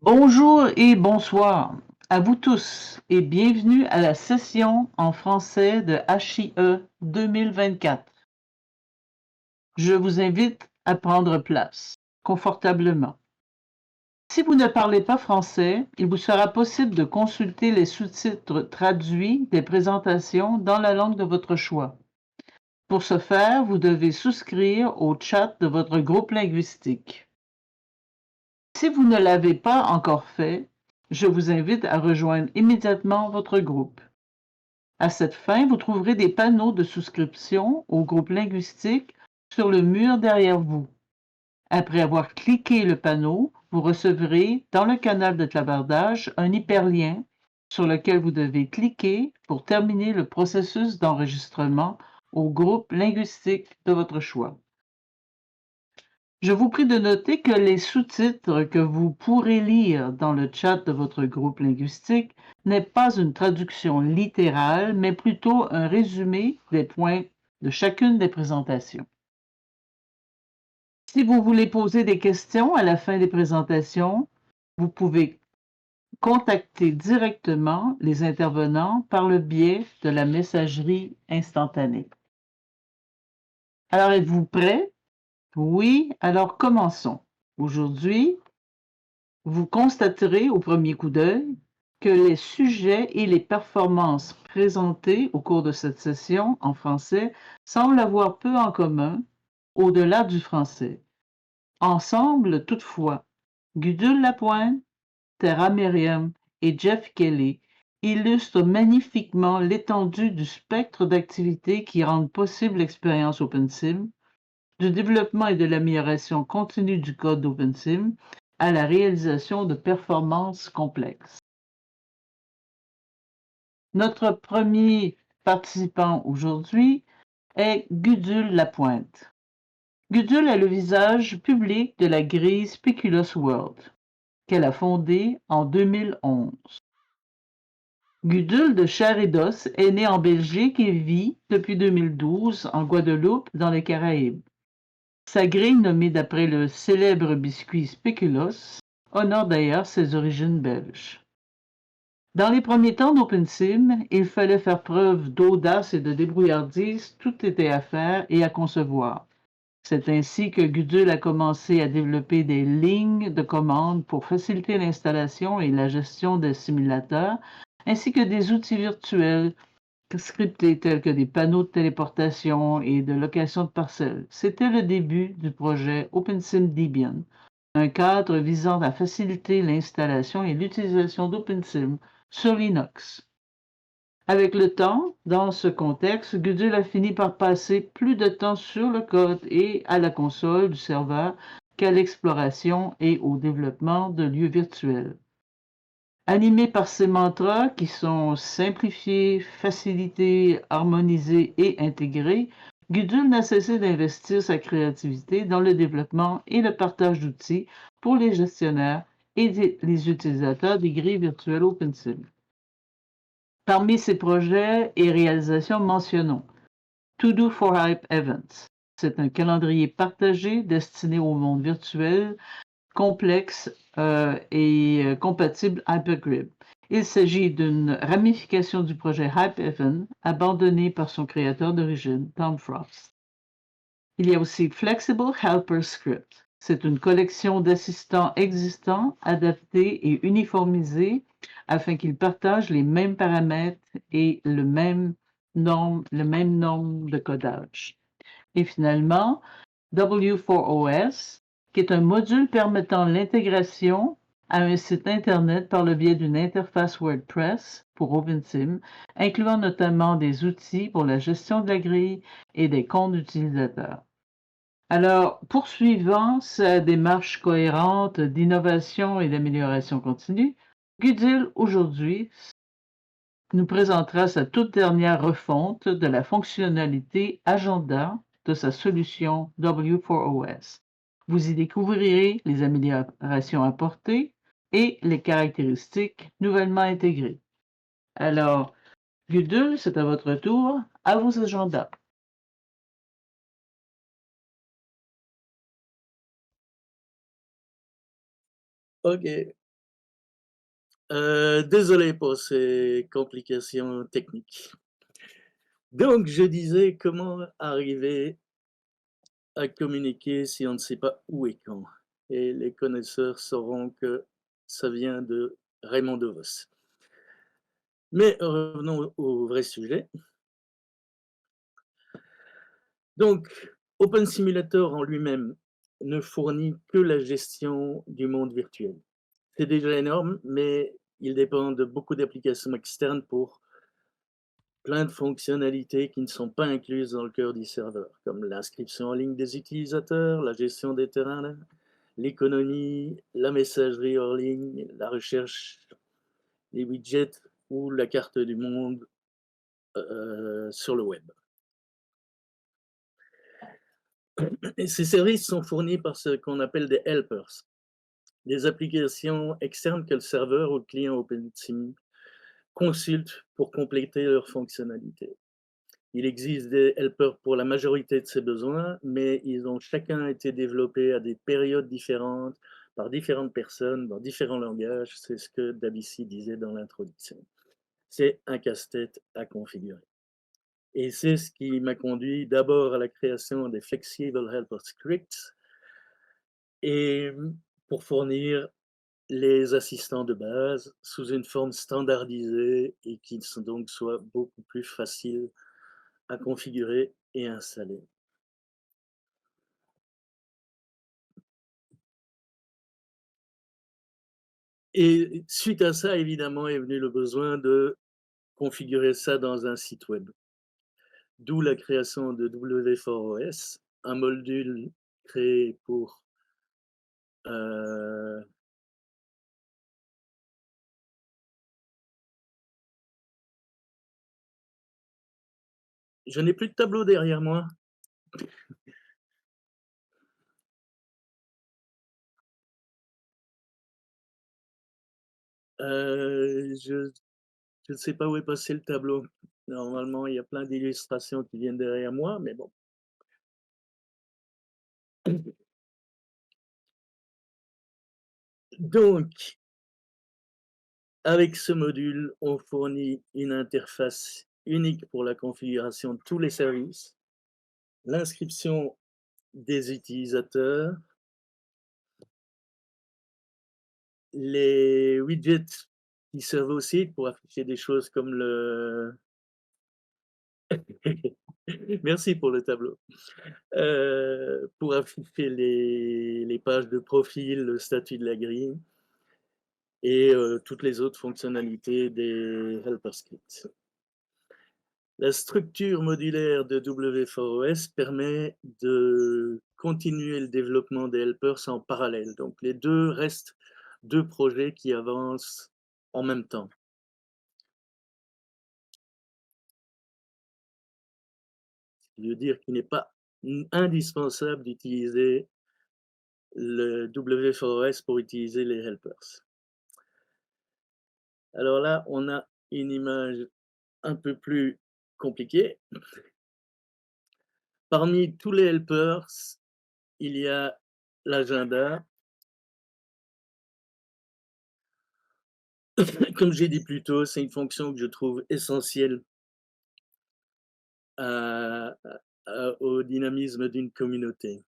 Bonjour et bonsoir à vous tous et bienvenue à la session en français de HIE 2024. Je vous invite à prendre place confortablement. Si vous ne parlez pas français, il vous sera possible de consulter les sous-titres traduits des présentations dans la langue de votre choix. Pour ce faire, vous devez souscrire au chat de votre groupe linguistique. Si vous ne l'avez pas encore fait, je vous invite à rejoindre immédiatement votre groupe. À cette fin, vous trouverez des panneaux de souscription au groupe linguistique sur le mur derrière vous. Après avoir cliqué le panneau, vous recevrez dans le canal de clavardage un hyperlien sur lequel vous devez cliquer pour terminer le processus d'enregistrement au groupe linguistique de votre choix. Je vous prie de noter que les sous-titres que vous pourrez lire dans le chat de votre groupe linguistique n'est pas une traduction littérale, mais plutôt un résumé des points de chacune des présentations. Si vous voulez poser des questions à la fin des présentations, vous pouvez contacter directement les intervenants par le biais de la messagerie instantanée. Alors, êtes-vous prêts? Oui, alors commençons. Aujourd'hui, vous constaterez au premier coup d'œil que les sujets et les performances présentées au cours de cette session en français semblent avoir peu en commun au-delà du français. Ensemble, toutefois, Gudule Lapointe, Tara Merriam et Jeff Kelly illustrent magnifiquement l'étendue du spectre d'activités qui rendent possible l'expérience OpenSim, du développement et de l'amélioration continue du code OpenSim à la réalisation de performances complexes. Notre premier participant aujourd'hui est Gudule Lapointe. Gudule est le visage public de la grille Speculoos World, qu'elle a fondée en 2011. Gudule de chair et d'os est né en Belgique et vit depuis 2012 en Guadeloupe dans les Caraïbes. Sa grille, nommée d'après le célèbre biscuit Spéculoos, honore d'ailleurs ses origines belges. Dans les premiers temps d'OpenSim, il fallait faire preuve d'audace et de débrouillardise, tout était à faire et à concevoir. C'est ainsi que Gudule a commencé à développer des lignes de commande pour faciliter l'installation et la gestion des simulateurs, ainsi que des outils virtuels scriptés tels que des panneaux de téléportation et de location de parcelles. C'était le début du projet OpenSim Debian, un cadre visant à faciliter l'installation et l'utilisation d'OpenSim sur Linux. Avec le temps, dans ce contexte, Gudule a fini par passer plus de temps sur le code et à la console du serveur qu'à l'exploration et au développement de lieux virtuels. Animé par ces mantras qui sont simplifiés, facilités, harmonisés et intégrés, Gudule n'a cessé d'investir sa créativité dans le développement et le partage d'outils pour les gestionnaires et les utilisateurs des grilles virtuelles OpenSim. Parmi ses projets et réalisations, mentionnons To Do for Hype Events. C'est un calendrier partagé destiné au monde virtuel complexe et compatible Hypergrip. Il s'agit d'une ramification du projet HypeEvent abandonné par son créateur d'origine, Tom Frost. Il y a aussi Flexible Helper Script. C'est une collection d'assistants existants, adaptés et uniformisés afin qu'ils partagent les mêmes paramètres et le même nombre de codage. Et finalement, W4OS, qui est un module permettant l'intégration à un site Internet par le biais d'une interface WordPress pour OpenSim, incluant notamment des outils pour la gestion de la grille et des comptes d'utilisateurs. Alors, poursuivant sa démarche cohérente d'innovation et d'amélioration continue, Gudule aujourd'hui nous présentera sa toute dernière refonte de la fonctionnalité Agenda de sa solution W4OS. Vous y découvrirez les améliorations apportées et les caractéristiques nouvellement intégrées. Alors, Gudule, c'est à votre tour, à vos agendas. OK. Désolé pour ces complications techniques. Donc je disais comment arriver à communiquer si on ne sait pas où et quand? Et les connaisseurs sauront que ça vient de Raymond DeVos. Mais revenons au vrai sujet. Donc, Open Simulator en lui-même ne fournit que la gestion du monde virtuel. C'est déjà énorme, mais il dépend de beaucoup d'applications externes pour plein de fonctionnalités qui ne sont pas incluses dans le cœur du serveur, comme l'inscription en ligne des utilisateurs, la gestion des terrains, l'économie, la messagerie hors ligne, la recherche, les widgets ou la carte du monde sur le web. Et ces services sont fournis par ce qu'on appelle des helpers, des applications externes que le serveur ou le client OpenSim consulte pour compléter leurs fonctionnalités. Il existe des helpers pour la majorité de ces besoins, mais ils ont chacun été développés à des périodes différentes, par différentes personnes, dans différents langages. C'est ce que Davici disait dans l'introduction. C'est un casse-tête à configurer. Et c'est ce qui m'a conduit d'abord à la création des Flexible Helper Scripts et pour fournir les assistants de base sous une forme standardisée et qui donc soient beaucoup plus faciles à configurer et installer. Et suite à ça, évidemment, est venu le besoin de configurer ça dans un site web. D'où la création de W4OS, un module créé pour euh, je n'ai plus de tableau derrière moi. Je ne sais pas où est passé le tableau. Normalement, il y a plein d'illustrations qui viennent derrière moi, mais bon. Donc, avec ce module, on fournit une interface unique pour la configuration de tous les services, l'inscription des utilisateurs, les widgets qui servent aussi pour afficher des choses comme le merci pour le tableau. Pour afficher les pages de profil, le statut de la grille et toutes les autres fonctionnalités des helper scripts. La structure modulaire de W4OS permet de continuer le développement des helpers en parallèle. Donc les deux restent deux projets qui avancent en même temps. Ce qui veut dire qu'il n'est pas indispensable d'utiliser le W4OS pour utiliser les helpers. Alors là, on a une image un peu plus compliquée. Parmi tous les helpers, il y a l'agenda. Comme j'ai dit plus tôt, c'est une fonction que je trouve essentielle au dynamisme d'une communauté.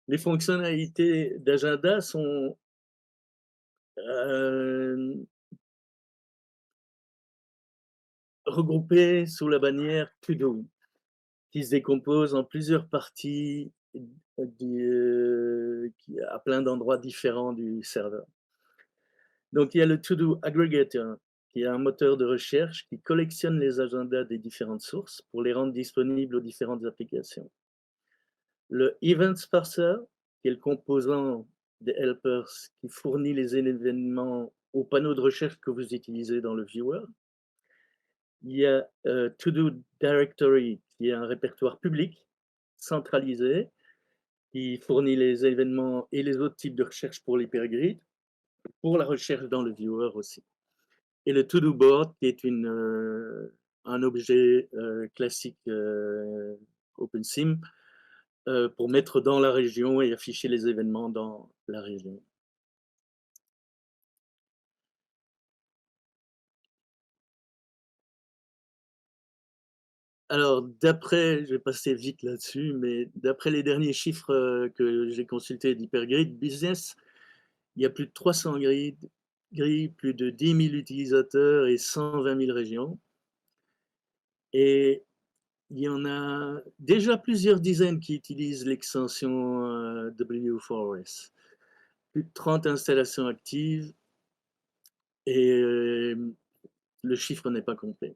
Les fonctionnalités d'agenda sont regroupées sous la bannière To-Do, qui se décompose en plusieurs parties à plein d'endroits différents du serveur. Donc, il y a le To-Do Aggregator, qui est un moteur de recherche qui collectionne les agendas des différentes sources pour les rendre disponibles aux différentes applications. Le Events Parser, qui est le composant des helpers qui fournit les événements au panneau de recherche que vous utilisez dans le viewer. Il y a To-Do Directory, qui est un répertoire public centralisé qui fournit les événements et les autres types de recherche pour l'hypergrid, pour la recherche dans le viewer aussi. Et le To-Do Board, qui est un objet classique OpenSim pour mettre dans la région et afficher les événements dans la région. Alors d'après je vais passer vite là-dessus, mais d'après les derniers chiffres, que j'ai consultés d'Hypergrid Business, il y a plus de 300 grilles, plus de 10 000 utilisateurs et 120 000 régions et il y en a déjà plusieurs dizaines qui utilisent l'extension, W4OS. Plus de 30 installations actives et le chiffre n'est pas complet.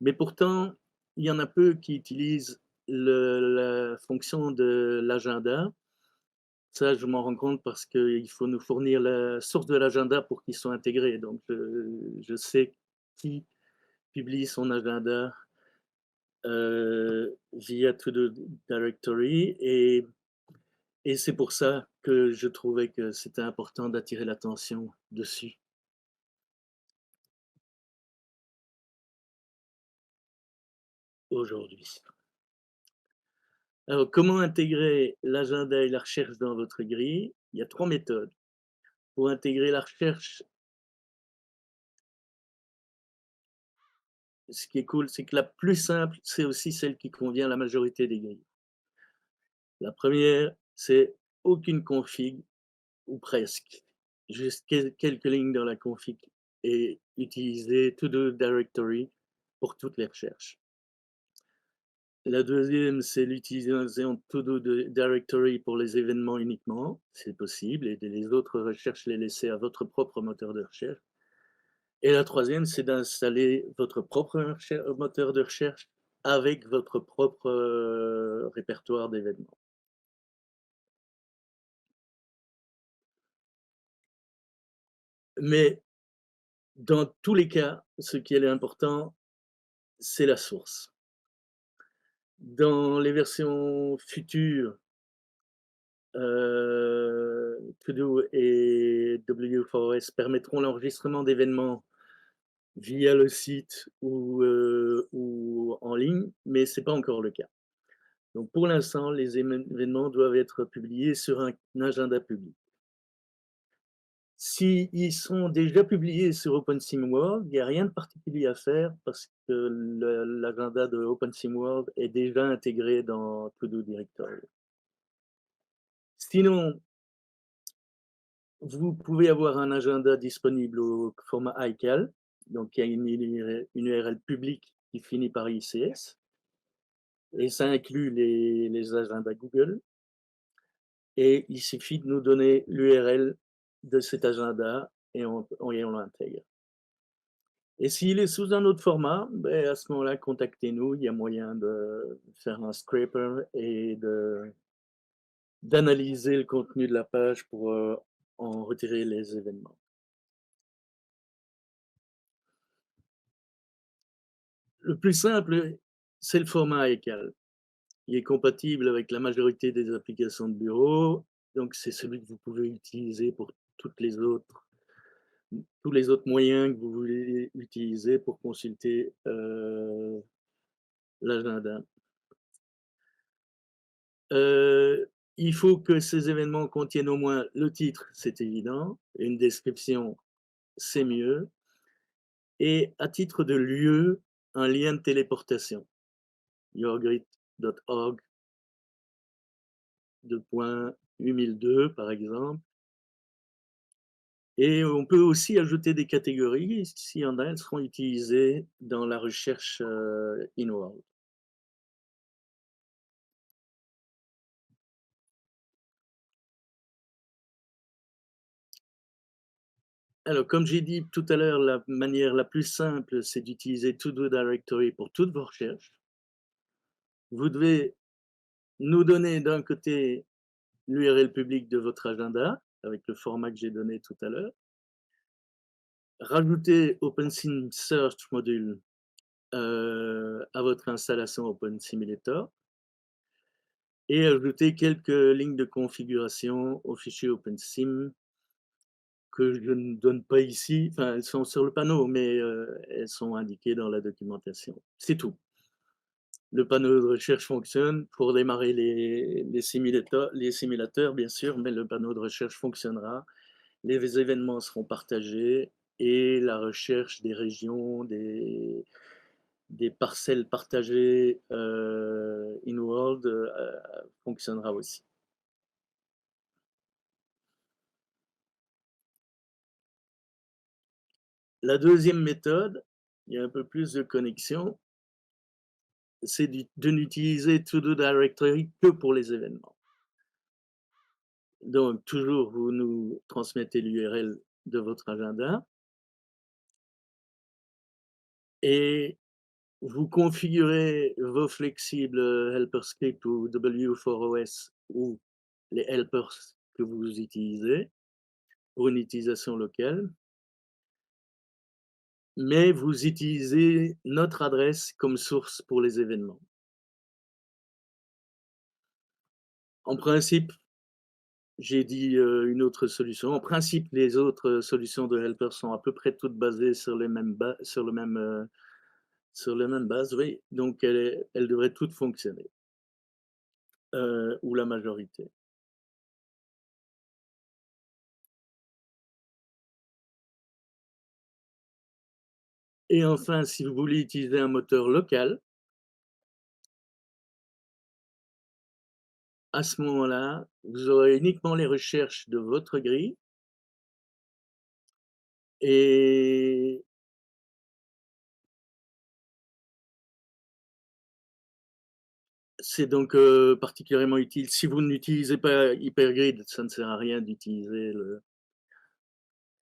Mais pourtant, il y en a peu qui utilisent la fonction de l'agenda. Ça, je m'en rends compte parce qu'il faut nous fournir la source de l'agenda pour qu'il soit intégré. Donc, je sais qui publie son agenda via To-Do Directory et c'est pour ça que je trouvais que c'était important d'attirer l'attention dessus aujourd'hui. Alors, comment intégrer l'agenda et la recherche dans votre grille? Il y a 3 méthodes. Pour intégrer la recherche, ce qui est cool, c'est que la plus simple, c'est aussi celle qui convient à la majorité des grilles. La première, c'est aucune config ou presque, juste quelques lignes dans la config et utiliser To-Do Directory pour toutes les recherches. La deuxième, c'est l'utilisation de To-Do Directory pour les événements uniquement, c'est possible, et les autres recherches, les laisser à votre propre moteur de recherche. Et la troisième, c'est d'installer votre propre moteur de recherche avec votre propre répertoire d'événements. Mais dans tous les cas, ce qui est important, c'est la source. Dans les versions futures, To-Do et W4OS permettront l'enregistrement d'événements via le site ou en ligne, mais ce n'est pas encore le cas. Donc pour l'instant, les événements doivent être publiés sur un agenda public. S'ils sont déjà publiés sur OpenSimWorld, il n'y a rien de particulier à faire parce que l'agenda de OpenSimWorld est déjà intégré dans To-Do Directory. Sinon, vous pouvez avoir un agenda disponible au format iCal, donc il y a une URL publique qui finit par ICS, et ça inclut les agendas Google. Et il suffit de nous donner l'URL de cet agenda et on l'intègre. Et s'il est sous un autre format, ben à ce moment-là, contactez-nous. Il y a moyen de faire un scraper et d'analyser le contenu de la page pour en retirer les événements. Le plus simple, c'est le format ECAL. Il est compatible avec la majorité des applications de bureau, donc c'est celui que vous pouvez utiliser pour tous les autres moyens que vous voulez utiliser pour consulter l'agenda. Il faut que ces événements contiennent au moins le titre, c'est évident, une description, c'est mieux, et à titre de lieu, un lien de téléportation. yourgrid.org 2.8002 par exemple. Et on peut aussi ajouter des catégories. S'il y en a, elles seront utilisées dans la recherche InWorld. Alors, comme j'ai dit tout à l'heure, la manière la plus simple, c'est d'utiliser To-Do Directory pour toutes vos recherches. Vous devez nous donner d'un côté l'URL public de votre agenda, avec le format que j'ai donné tout à l'heure. Rajouter OpenSim Search Module à votre installation OpenSimulator et ajouter quelques lignes de configuration au fichier OpenSim que je ne donne pas ici. Enfin, elles sont sur le panneau, mais elles sont indiquées dans la documentation. C'est tout. Le panneau de recherche fonctionne pour démarrer les simulateurs, bien sûr, mais le panneau de recherche fonctionnera. Les événements seront partagés et la recherche des régions, des parcelles partagées, in-world, fonctionnera aussi. La deuxième méthode, il y a un peu plus de connexion, c'est de n'utiliser To Do Directory que pour les événements. Donc toujours, vous nous transmettez l'URL de votre agenda et vous configurez vos flexibles helper script ou W4OS ou les helpers que vous utilisez pour une utilisation locale, mais vous utilisez notre adresse comme source pour les événements. En principe, j'ai dit une autre solution. En principe, les autres solutions de helper sont à peu près toutes basées sur les mêmes sur le même, sur les mêmes bases, oui. Donc elles devraient toutes fonctionner, ou la majorité. Et enfin, si vous voulez utiliser un moteur local, à ce moment-là, vous aurez uniquement les recherches de votre grille et c'est donc, particulièrement utile. Si vous n'utilisez pas Hypergrid, ça ne sert à rien d'utiliser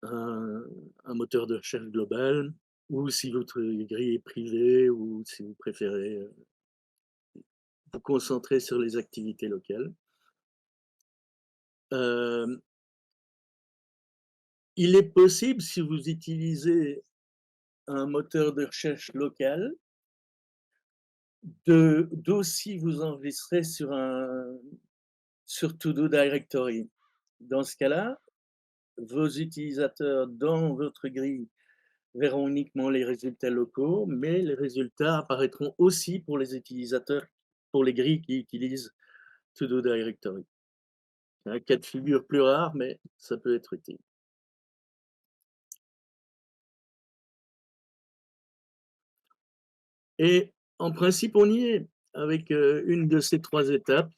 un un moteur de recherche global ou si votre grille est privée ou si vous préférez, vous concentrer sur les activités locales. Hem, il est possible, si vous utilisez un moteur de recherche local, de d'aussi vous enregistrer sur To Do Directory. Dans ce cas-là, vos utilisateurs dans votre grille verront uniquement les résultats locaux, mais les résultats apparaîtront aussi pour les utilisateurs, pour les grilles qui utilisent To Do Directory. C'est un cas de figure plus rare, mais ça peut être utile. Et en principe, on y est. Avec une de ces trois étapes,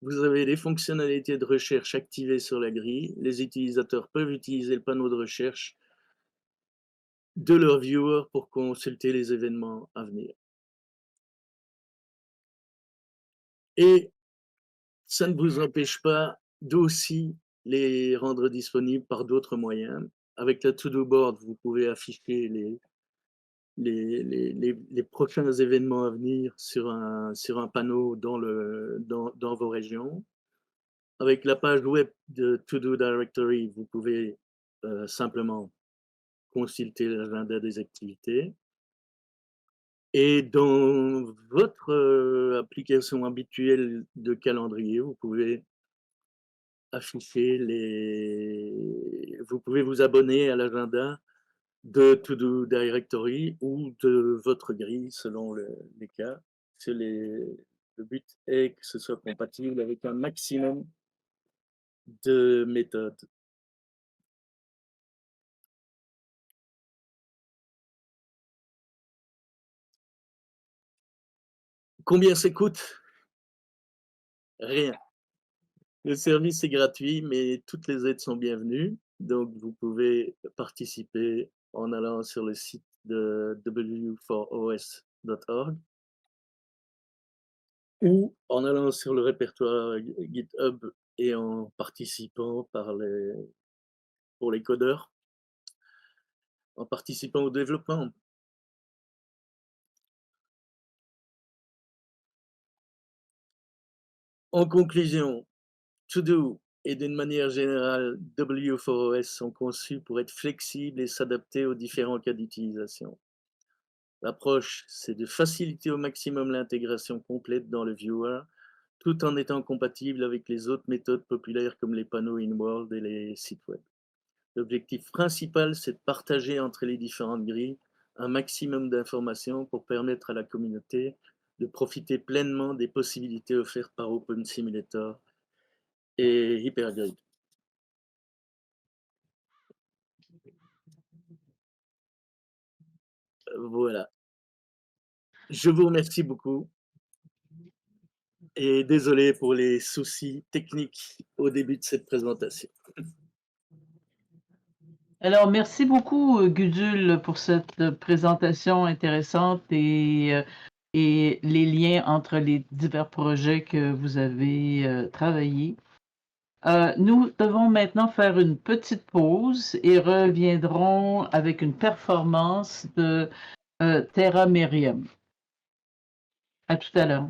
vous avez les fonctionnalités de recherche activées sur la grille. Les utilisateurs peuvent utiliser le panneau de recherche de leur viewer pour consulter les événements à venir. Et ça ne vous empêche pas d'aussi les rendre disponibles par d'autres moyens. Avec la to-do board, vous pouvez afficher les prochains événements à venir sur un panneau dans vos régions. Avec la page web de To-Do Directory, vous pouvez simplement consulter l'agenda des activités. Et dans votre application habituelle de calendrier, vous pouvez vous abonner à l'agenda de To Do Directory ou de votre grille selon les cas. Le but est que ce soit compatible avec un maximum de méthodes. Combien ça coûte? Rien. Le service est gratuit, mais toutes les aides sont bienvenues. Donc, vous pouvez participer en allant sur le site de w4os.org ou en allant sur le répertoire GitHub et en participant pour les codeurs, en participant au développement. En conclusion, To-Do et d'une manière générale W4OS sont conçus pour être flexibles et s'adapter aux différents cas d'utilisation. L'approche, c'est de faciliter au maximum l'intégration complète dans le viewer, tout en étant compatible avec les autres méthodes populaires comme les panneaux in-world et les sites web. L'objectif principal, c'est de partager entre les différentes grilles un maximum d'informations pour permettre à la communauté de profiter pleinement des possibilités offertes par Open Simulator et Hypergrid. Voilà. Je vous remercie beaucoup et désolé pour les soucis techniques au début de cette présentation. Alors, merci beaucoup, Gudule, pour cette présentation intéressante et les liens entre les divers projets que vous avez travaillés. Nous devons maintenant faire une petite pause et reviendrons avec une performance de Terra Merium. À tout à l'heure.